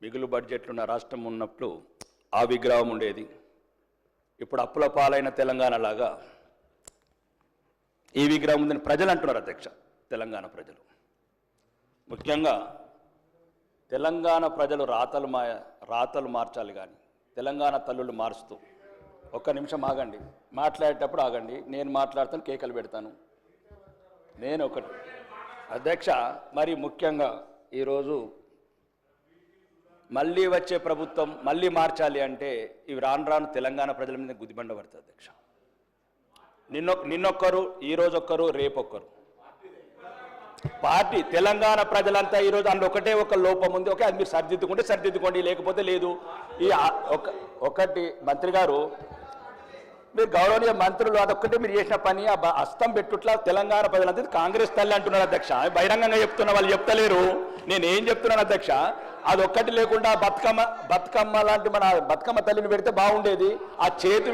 మిగులు బడ్జెట్లు ఉన్న రాష్ట్రం ఉన్నప్పుడు ఆ విగ్రహం ఉండేది. ఇప్పుడు అప్పుల పాలైన తెలంగాణ లాగా ఈ విగ్రహం ఉందని ప్రజలు అంటున్నారు అధ్యక్ష. తెలంగాణ ప్రజలు ముఖ్యంగా తెలంగాణ ప్రజలు రాతలు మార్చాలి కానీ తెలంగాణ తల్లులు మారుస్తూ ఒక్క నిమిషం ఆగండి, మాట్లాడేటప్పుడు ఆగండి, నేను మాట్లాడతాను, కేకలు పెడతాను. నేను ఒకటి అధ్యక్ష, మరి ముఖ్యంగా ఈరోజు మళ్ళీ వచ్చే ప్రభుత్వం మళ్ళీ మార్చాలి అంటే ఇవి రాను రాను తెలంగాణ ప్రజల మీద గుదిబండ పడుతుంది అధ్యక్ష. నిన్నొక్కరు, ఈరోజొక్కరు, రేపొక్కరు పార్టీ తెలంగాణ ప్రజలంతా ఈరోజు అందులో ఒకటే ఒక లోపం ఉంది. ఓకే, అది మీరు సరిదిద్దుకోండి, లేకపోతే లేదు. ఈ ఒకటి మంత్రి గారు, మీరు గౌరవనీయ మంత్రులు, అదొక్కటే మీరు చేసిన పని ఆ హస్తం పెట్టుట్లా తెలంగాణ ప్రజలంతా కాంగ్రెస్ తల్లి అంటున్నారు అధ్యక్ష. బహిరంగంగా చెప్తున్నా, వాళ్ళు చెప్తలేరు. నేను ఏం చెప్తున్నాను అధ్యక్ష, అదొక్కటి లేకుండా బతుకమ్మ లాంటి మన బతుకమ్మ తల్లిని పెడితే బాగుండేది. ఆ చేతి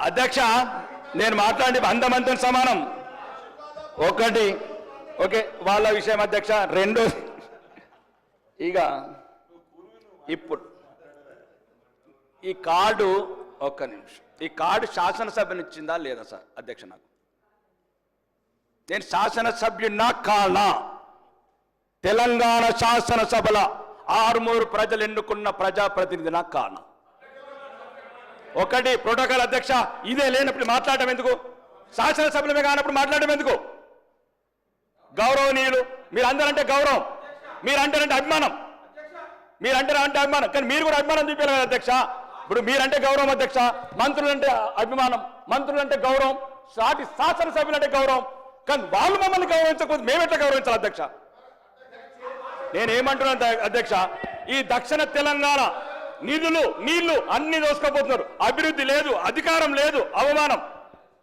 అధ్యక్ష, నేను మాట్లాడి అందమంతం సమానం. ఒకటి ఓకే, వాళ్ళ విషయం అధ్యక్ష. రెండోది, ఇక ఇప్పుడు ఈ కార్డు, ఒక్క నిమిషం, ఈ కార్డు శాసనసభనిచ్చిందా లేదా సార్ అధ్యక్ష? నాకు నేను శాసనసభ్యున్నా కానా? తెలంగాణ శాసనసభల 6 ప్రజలు ఎన్నుకున్న ప్రజాప్రతినిధినా కానా? ఒకటి ప్రోటోకాల్ అధ్యక్ష, ఇదే లేనప్పుడు మాట్లాడటం ఎందుకు? శాసనసభ్యులమే కానప్పుడు మాట్లాడటం ఎందుకు? గౌరవనీయులు, మీరు అందరంటే గౌరవం, మీరంటారంటే అభిమానం, మీరంటే అభిమానం, కానీ మీరు కూడా అభిమానం చూపించాలి కదా అధ్యక్ష. ఇప్పుడు మీరంటే గౌరవం అధ్యక్ష, మంత్రులంటే అభిమానం, మంత్రులంటే గౌరవం, సాటి శాసనసభ్యులంటే గౌరవం, కానీ వాళ్ళు మమ్మల్ని గౌరవించకపోతే మేమెట్లా గౌరవించాలి అధ్యక్ష? నేనేమంటున్నాను అధ్యక్ష, ఈ దక్షిణ తెలంగాణ నీళ్లు అన్ని దోసుకోపోతున్నారు. అభివృద్ధి లేదు, అధికారం లేదు, అవమానం.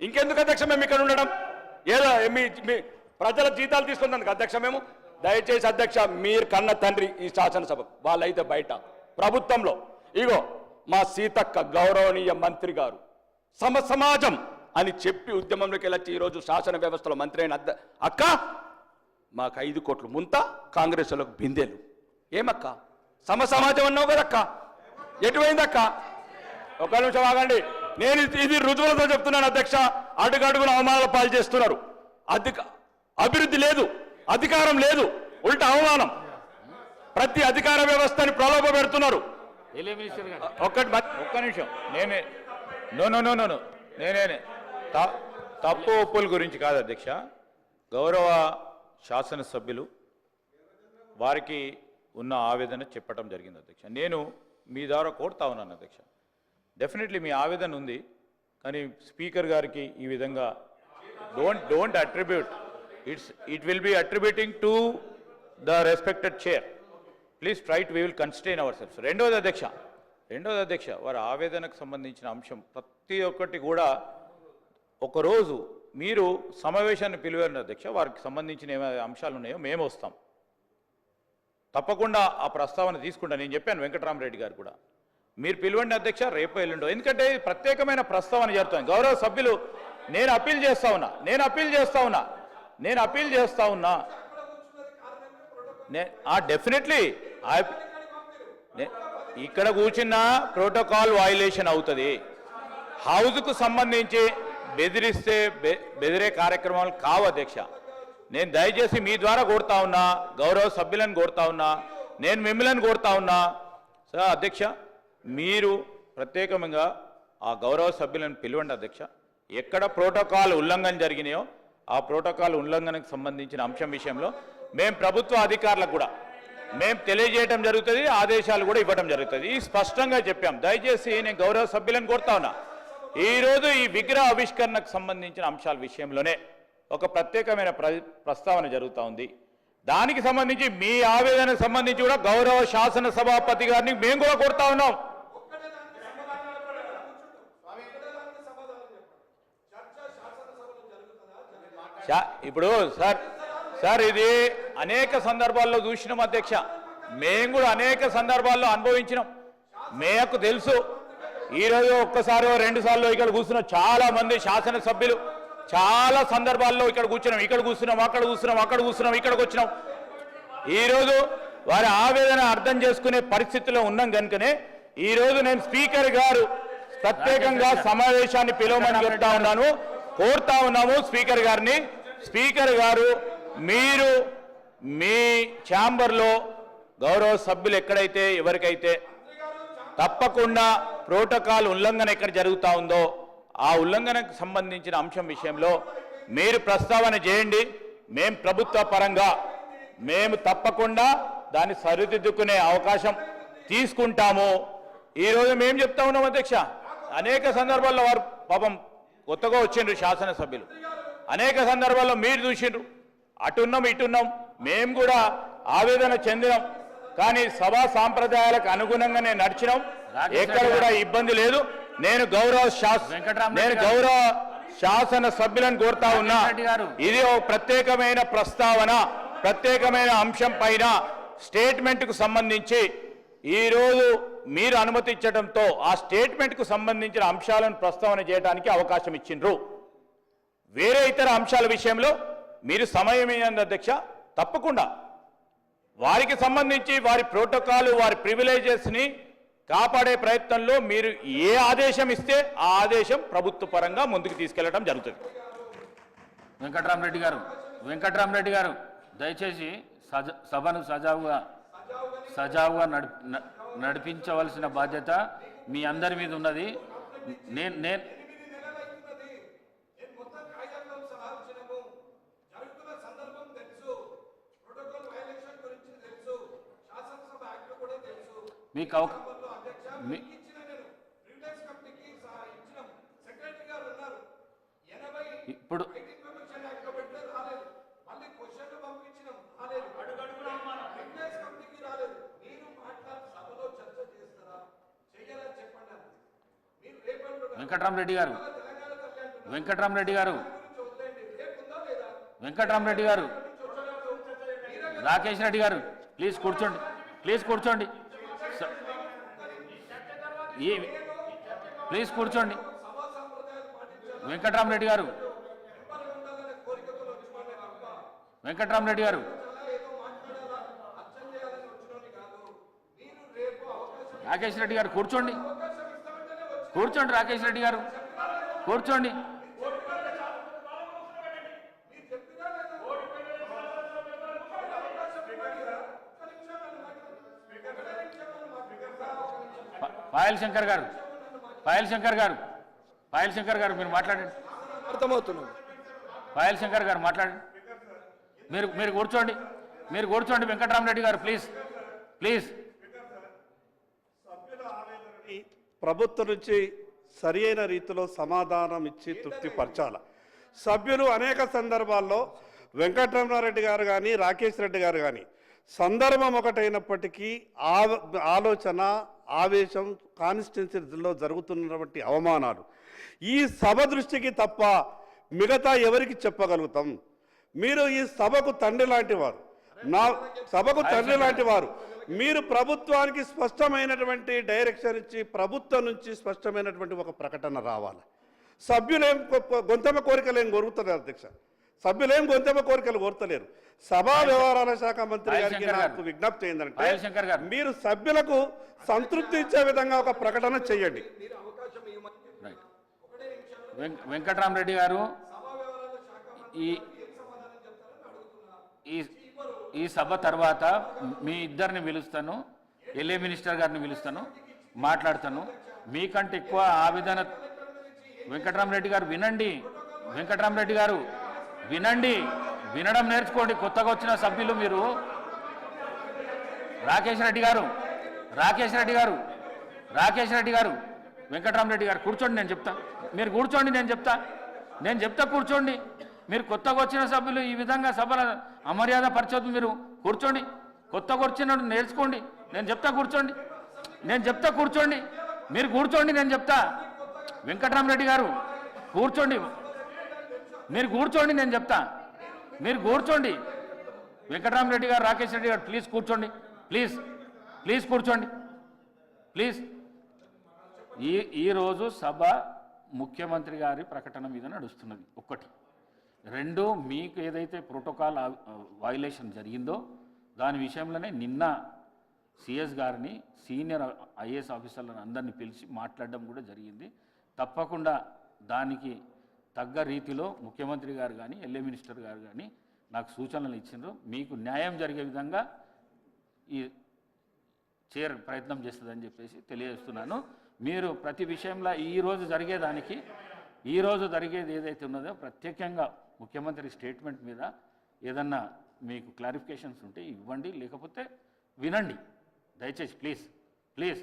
ఇంకెందుకు అధ్యక్ష మేము ఇక్కడ ఉండడం? ఏదో మీ ప్రజల జీతాలు తీసుకున్నందుకు అధ్యక్ష మేము. దయచేసి అధ్యక్ష, మీరు కన్న తండ్రి ఈ శాసనసభ, వాళ్ళైతే బయట ప్రభుత్వంలో. ఇగో మా సీతక్క గౌరవనీయ మంత్రి గారు సమాజం అని చెప్పి ఉద్యమంలోకి వెళ్ళొచ్చి ఈరోజు శాసన వ్యవస్థలో మంత్రి అయిన అక్క, మాకు 5 కోట్లు ముంత, కాంగ్రెస్లకు బిందెలు. ఏమక్క సమాజం అన్నావు కదక్క, ఎటువైందక్క? ఒక నిమిషం ఆగండి, నేను ఇది రుజువులతో చెప్తున్నాను అధ్యక్ష. అడుగడుగున అవమానాల పాలు చేస్తున్నారు. అభివృద్ధి లేదు, అధికారం లేదు, ఉల్టా అవమానం. ప్రతి అధికార వ్యవస్థని ప్రలోభ పెడుతున్నారు. ఒక్క నిమిషం, నేనే తప్పు ఒప్పుల గురించి కాదు అధ్యక్ష. గౌరవ శాసనసభ్యులు వారికి ఉన్న ఆవేదన చెప్పడం జరిగింది అధ్యక్ష. నేను మీ ద్వారా కోరుతా ఉన్నాను అధ్యక్ష, డెఫినెట్లీ మీ ఆవేదన ఉంది, కానీ స్పీకర్ గారికి ఈ విధంగా don't attribute, it will be attributing to the respected chair. Please try to, we will constrain ourselves. రెండోది అధ్యక్ష, వారి ఆవేదనకు సంబంధించిన అంశం ప్రతి ఒక్కటి కూడా ఒకరోజు మీరు సమావేశాన్ని పిలువని అధ్యక్ష, వారికి సంబంధించిన ఏమైనా అంశాలు ఉన్నాయో మేము వస్తాం, తప్పకుండా ఆ ప్రస్తావన తీసుకుంటా. నేను చెప్పాను వెంకటరామరెడ్డి గారు కూడా, మీరు పిలవండి అధ్యక్ష, రేపు ఎల్లుండో, ఎందుకంటే ప్రత్యేకమైన ప్రస్తావన జరుగుతుంది. గౌరవ సభ్యులు, నేను అప్పీల్ చేస్తా ఉన్నా డెఫినెట్లీ ఇక్కడ కూర్చున్న ప్రోటోకాల్ వయలేషన్ అవుతుంది. హౌస్కు సంబంధించి బెదిరే కార్యక్రమాలు కావు అధ్యక్ష. నేను దయచేసి మీ ద్వారా కోరుతా ఉన్నా, గౌరవ సభ్యులను కోరుతా ఉన్నా, నేను మిమ్మల్ని కోరుతా ఉన్నా. సార్ అధ్యక్ష, మీరు ప్రత్యేకంగా ఆ గౌరవ సభ్యులను పిలవండి అధ్యక్ష. ఎక్కడ ప్రోటోకాల్ ఉల్లంఘన జరిగినాయో ఆ ప్రోటోకాల్ ఉల్లంఘనకు సంబంధించిన అంశం విషయంలో మేము ప్రభుత్వ అధికారులకు కూడా మేము తెలియజేయడం జరుగుతుంది, ఆదేశాలు కూడా ఇవ్వడం జరుగుతుంది. స్పష్టంగా చెప్పాం. దయచేసి నేను గౌరవ సభ్యులను కోరుతా ఉన్నా, ఈరోజు ఈ విగ్రహ ఆవిష్కరణకు సంబంధించిన అంశాల విషయంలోనే ఒక ప్రత్యేకమైన ప్రస్తావన జరుగుతూ ఉంది. దానికి సంబంధించి మీ ఆవేదనకు సంబంధించి కూడా గౌరవ శాసన సభాపతి గారిని మేము కూడా కోరుతా ఉన్నాం. ఇప్పుడు సార్ ఇది అనేక సందర్భాల్లో చూసినాం అధ్యక్ష, మేము కూడా అనేక సందర్భాల్లో అనుభవించినాం, మేకు తెలుసు. ఈరోజు ఒక్కసారి 2 సార్లు ఇక్కడ కూర్చున్న చాలా మంది శాసనసభ్యులు చాలా సందర్భాల్లో ఇక్కడ కూర్చున్నాం, అక్కడ కూర్చున్నాం, ఇక్కడికి వచ్చినాం. ఈరోజు వారి ఆవేదన అర్థం చేసుకునే పరిస్థితిలో ఉన్నాం కనుకనే ఈరోజు నేను స్పీకర్ గారు ప్రత్యేకంగా సమావేశాన్ని పిలవమని చెప్తా ఉన్నాను, కోరుతా ఉన్నాము స్పీకర్ గారిని. స్పీకర్ గారు, మీరు మీ ఛాంబర్లో గౌరవ సభ్యులు ఎక్కడైతే ఎవరికైతే తప్పకుండా ప్రోటోకాల్ ఉల్లంఘన ఎక్కడ జరుగుతూ ఉందో ఆ ఉల్లంఘనకు సంబంధించిన అంశం విషయంలో మీరు ప్రస్తావన చేయండి. మేము ప్రభుత్వ పరంగా మేము తప్పకుండా దాన్ని సరిదిద్దుకునే అవకాశం తీసుకుంటాము. ఈరోజు మేము చెప్తా ఉన్నాం అధ్యక్ష, అనేక సందర్భాల్లో వారు పాపం కొత్తగా వచ్చిండ్రు శాసనసభ్యులు, అనేక సందర్భాల్లో మీరు చూసిండ్రు, అటున్నాం ఇటున్నాం, మేము కూడా ఆవేదన చెందినాం. కానీ సభా సాంప్రదాయాలకు అనుగుణంగానే నడిచినాం, ఎక్కడ కూడా ఇబ్బంది లేదు. నేను గౌరవ శాసన సభ్యులను కోరుతా ఉన్నా, ఇది ఒక ప్రత్యేకమైన ప్రస్తావన, ప్రత్యేకమైన అంశం పైన స్టేట్మెంట్కు సంబంధించి ఈరోజు మీరు అనుమతి ఇచ్చడంతో ఆ స్టేట్మెంట్కు సంబంధించిన అంశాలను ప్రస్తావన చేయడానికి అవకాశం ఇచ్చిండ్రు. వేరే ఇతర అంశాల విషయంలో మీరు సమయం ఇవ్వండి అధ్యక్ష, తప్పకుండా వారికి సంబంధించి వారి ప్రోటోకాల్ వారి ప్రివిలేజెస్ని కాపాడే ప్రయత్నంలో మీరు ఏ ఆదేశం ఇస్తే ఆ ఆదేశం ప్రభుత్వ పరంగా ముందుకు తీసుకెళ్లడం జరుగుతుంది. వెంకట్రామరెడ్డి గారు దయచేసి సభను సజావుగా నడిపించవలసిన బాధ్యత మీ అందరి మీద ఉన్నది. నేను మీకు ఇప్పుడు వెంకట్రామరెడ్డి గారు రాకేష్ రెడ్డి గారు ప్లీజ్ కూర్చోండి, ప్లీజ్ కూర్చోండి, ప్లీజ్ కూర్చోండి. వెంకట్రామరెడ్డి గారు రాకేష్ రెడ్డి గారు కూర్చోండి, రాకేష్ రెడ్డి గారు కూర్చోండి. పాయల్ శంకర్ గారు మీరు మాట్లాడండి. అర్థమవుతున్నాం. పాయల్ శంకర్ గారు మాట్లాడండి. మీరు కూర్చోండి. వెంకట్రామరెడ్డి గారు ప్లీజ్. ప్రభుత్వం నుంచి సరి అయిన రీతిలో సమాధానం ఇచ్చి తృప్తిపరచాల. సభ్యులు అనేక సందర్భాల్లో వెంకటరమణారెడ్డి గారు కానీ రాకేష్ రెడ్డి గారు కానీ సందర్భం ఒకటైనప్పటికీ ఆలోచన ఆవేశం కాన్స్టిట్యున్సీలో జరుగుతున్నటువంటి అవమానాలు ఈ సభ దృష్టికి తప్ప మిగతా ఎవరికి చెప్పగలుగుతాం? మీరు ఈ సభకు తండ్రి లాంటి వారు, మీరు ప్రభుత్వానికి స్పష్టమైనటువంటి డైరెక్షన్ ఇచ్చి ప్రభుత్వం నుంచి స్పష్టమైనటువంటి ఒక ప్రకటన రావాలి. సభ్యులేం గొంతెమ్మ కోరికలు ఏం కోరుతున్నారు అధ్యక్ష, సభ్యులేం గొంతెమ్మ కోరికలు కోరతలేరు. సభా వ్యవహారాల శాఖ మంత్రి గారికి నాకు విజ్ఞప్తి ఏంటంటే మీరు సభ్యులకు సంతృప్తి ఇచ్చే విధంగా ఒక ప్రకటన చేయండి. వెంకట్రామరెడ్డి గారు ఈ సభ తర్వాత మీ ఇద్దరిని పిలుస్తాను, ఎల్ఏ మినిస్టర్ గారిని పిలుస్తాను, మాట్లాడతాను. మీకంటే ఎక్కువ ఆవేదన వెంకట్రామరెడ్డి గారు వినండి, వినడం నేర్చుకోండి. కొత్తగా వచ్చిన సభ్యులు మీరు. రాకేష్ రెడ్డి గారు వెంకట్రామరెడ్డి గారు కూర్చోండి, నేను చెప్తా. మీరు కూర్చోండి, నేను చెప్తా కూర్చోండి. మీరు కొత్తగా వచ్చిన సభ్యులు ఈ విధంగా సభల అమర్యాద పరిచయం. మీరు కూర్చోండి, కొత్తగా వచ్చిన నేర్చుకోండి. నేను చెప్తా కూర్చోండి, మీరు కూర్చోండి, నేను చెప్తా. వెంకట్రామరెడ్డి గారు కూర్చోండి, మీరు కూర్చోండి, నేను చెప్తా. మీరు కూర్చోండి. వెంకట్రామరెడ్డి గారు రాకేష్ రెడ్డి గారు ప్లీజ్ కూర్చోండి, ప్లీజ్ కూర్చోండి, ప్లీజ్. ఈరోజు సభ ముఖ్యమంత్రి గారి ప్రకటన మీద నడుస్తున్నది. ఒకటి. రెండు, మీకు ఏదైతే ప్రోటోకాల్ వైలేషన్ జరిగిందో దాని విషయంలోనే నిన్న సిఎస్ గారిని సీనియర్ ఐఏఎస్ ఆఫీసర్లను అందరినీ పిలిచి మాట్లాడడం కూడా జరిగింది. తప్పకుండా దానికి తగ్గ రీతిలో ముఖ్యమంత్రి గారు కానీ ఎల్ఏ మినిస్టర్ గారు కానీ నాకు సూచనలు ఇచ్చిండ్రు. మీకు న్యాయం జరిగే విధంగా ఈ చైర్ ప్రయత్నం చేస్తుందని చెప్పేసి తెలియజేస్తున్నాను. మీరు ప్రతి విషయంలో ఈరోజు జరిగేది ఏదైతే ఉన్నదో ప్రత్యేకంగా ముఖ్యమంత్రి స్టేట్మెంట్ మీద ఏదన్నా మీకు క్లారిఫికేషన్స్ ఉంటే ఇవ్వండి, లేకపోతే వినండి దయచేసి ప్లీజ్.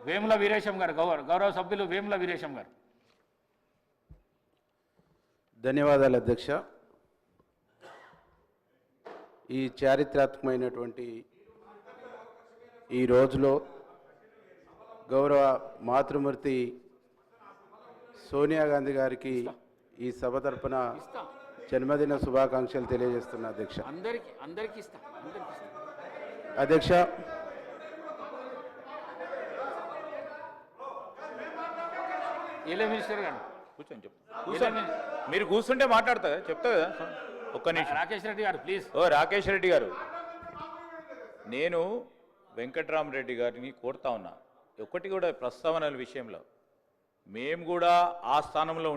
వేముల వీరేశం గారు, గౌరవ సభ్యులు వేముల వీరేశం గారు. ధన్యవాదాలు అధ్యక్ష. ఈ చారిత్రాత్మకమైనటువంటి ఈ రోజులో గౌరవ మాతృమూర్తి సోనియా గాంధీ గారికి ఈ సభ తరపున జన్మదిన శుభాకాంక్షలు తెలియజేస్తున్నా అధ్యక్ష. అందరికీ ఇస్తా. అధ్యక్ష, ఎల్ఏ మినిస్టర్ గారు కూర్చొని కూర్చొని మీరు కూర్చుంటే మాట్లాడతా చెప్తా కదా. ఒక్క నిమిషం. రాకేష్ రెడ్డి గారు ప్లీజ్. రాకేష్ రెడ్డి గారు, నేను వెంకట్రామరెడ్డి గారిని కోరుతా ఉన్నా, ఒకటి కూడా ప్రస్తావనల విషయంలో మేము కూడా ఆ స్థానంలో